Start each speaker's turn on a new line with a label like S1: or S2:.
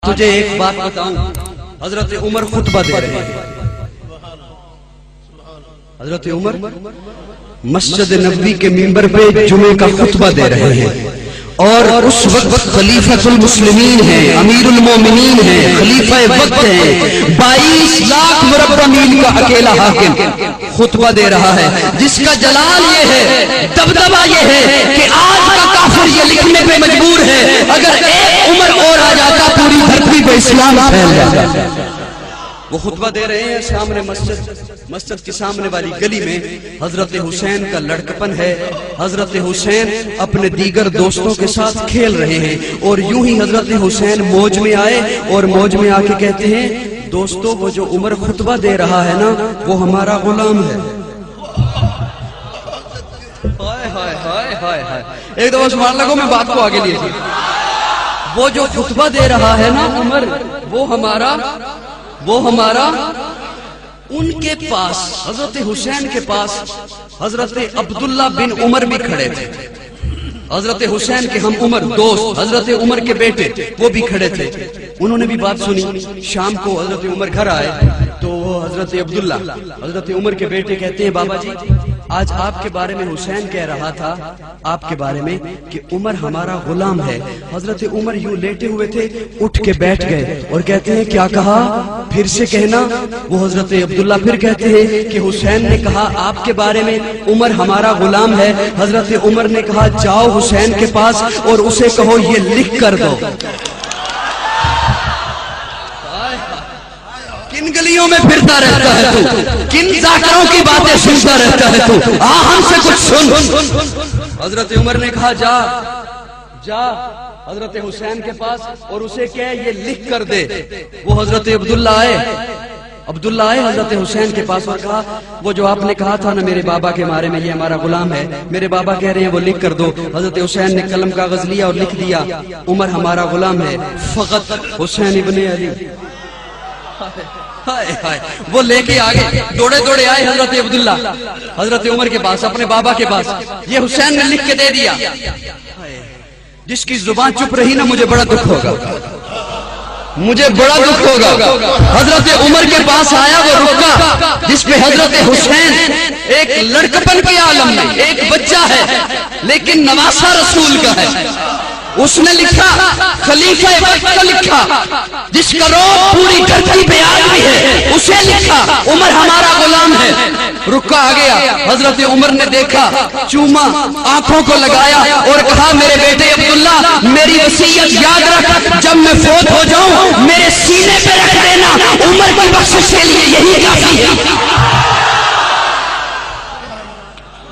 S1: تجھے ایک بات بتاؤں، حضرت عمر خطبہ دے رہے ہیں. حضرت عمر مسجد نبوی کے منبر پہ جمعے کا خطبہ دے رہے ہیں، اور اس وقت خلیفۃ المسلمین ہیں، امیر المومنین ہیں، خلیفہ وقت ہیں، 22 لاکھ مربع میل کا اکیلا حاکم خطبہ دے رہا ہے، جس کا جلال یہ ہے، دبدبہ یہ ہے کہ آج کا کافر یہ لکھنے پہ مجبور ہے اگر ایک عمر اور آ جاتا پوری دھرتی پہ اسلام پھیل جاتا. وہ خطبہ دے رہے ہیں سامنے مسجد کے سامنے والی گلی میں. حضرت حسین کا لڑکپن ہے، حضرت حسین اپنے دیگر دوستوں کے ساتھ کھیل رہے ہیں، اور یوں ہی حضرت حسین موج میں آئے اور موج میں آ کے کہتے ہیں دوستو وہ جو عمر خطبہ دے رہا ہے نا وہ ہمارا غلام ہے. ایک دفعہ سبحان اللہ کو میں بات کو آگے لیے تھی. وہ جو خطبہ دے رہا ہے نا عمر وہ ہمارا ان کے پاس، حضرت حسین کے پاس حضرت عبداللہ بن عمر بھی کھڑے تھے، حضرت حسین کے ہم عمر دوست حضرت عمر کے بیٹے وہ بھی کھڑے تھے. انہوں نے بھی بات سنی. شام کو حضرت عمر گھر آئے تو حضرت عبداللہ حضرت عمر کے بیٹے کہتے ہیں بابا جی آج آپ کے بارے میں حسین کہہ رہا تھا آپ کے بارے میں کہ عمر ہمارا غلام ہے. حضرت عمر یوں لیٹے ہوئے تھے، اٹھ کے بیٹھ گئے اور کہتے ہیں کیا کہا، پھر سے کہنا. وہ حضرت عبداللہ پھر کہتے ہیں کہ حسین نے کہا آپ کے بارے میں عمر ہمارا غلام ہے. حضرت عمر نے کہا جاؤ حسین کے پاس اور اسے کہو یہ لکھ کر دو. کن گلیوں میں پھرتا رہتا ہے تو، کن ذاکروں کی باتیں سنتا رہتا ہے تو، ہم سے کچھ سن. حضرت عمر نے کہا جا حضرت حسین کے پاس اور اسے کہے یہ لکھ کر دے. وہ حضرت عبداللہ آئے حضرت حسین کے پاس اور کہا وہ جو آپ نے کہا تھا نا میرے بابا کے بارے میں یہ ہمارا غلام ہے، میرے بابا کہہ رہے ہیں وہ لکھ کر دو. حضرت حسین نے قلم کاغذ لیا اور لکھ دیا عمر ہمارا غلام ہے فقط حسین ابن علی. وہ لے کے آگے دوڑے آئے حضرت عبداللہ حضرت عمر کے پاس اپنے بابا کے پاس. یہ حسین نے لکھ کے دے دیا. جس کی زبان چپ رہی نا مجھے بڑا دکھ ہوگا، مجھے بڑا دکھ ہوگا. حضرت عمر کے پاس آیا وہ رکا جس پہ حضرت حسین ایک لڑکپن کے عالم میں ایک بچہ ہے لیکن نواسہ رسول کا ہے. اس نے لکھا خلیفہ وقت کا لکھا جس کا روح پوری دھرتی پہ آ گئی ہے، اسے لکھا عمر ہمارا غلام ہے. رکا آ گیا. حضرت عمر نے دیکھا، چوما، آنکھوں کو لگایا اور کہا میرے بیٹے عبداللہ میری وصیت یاد رکھ، جب میں فوت ہو جاؤں میرے سینے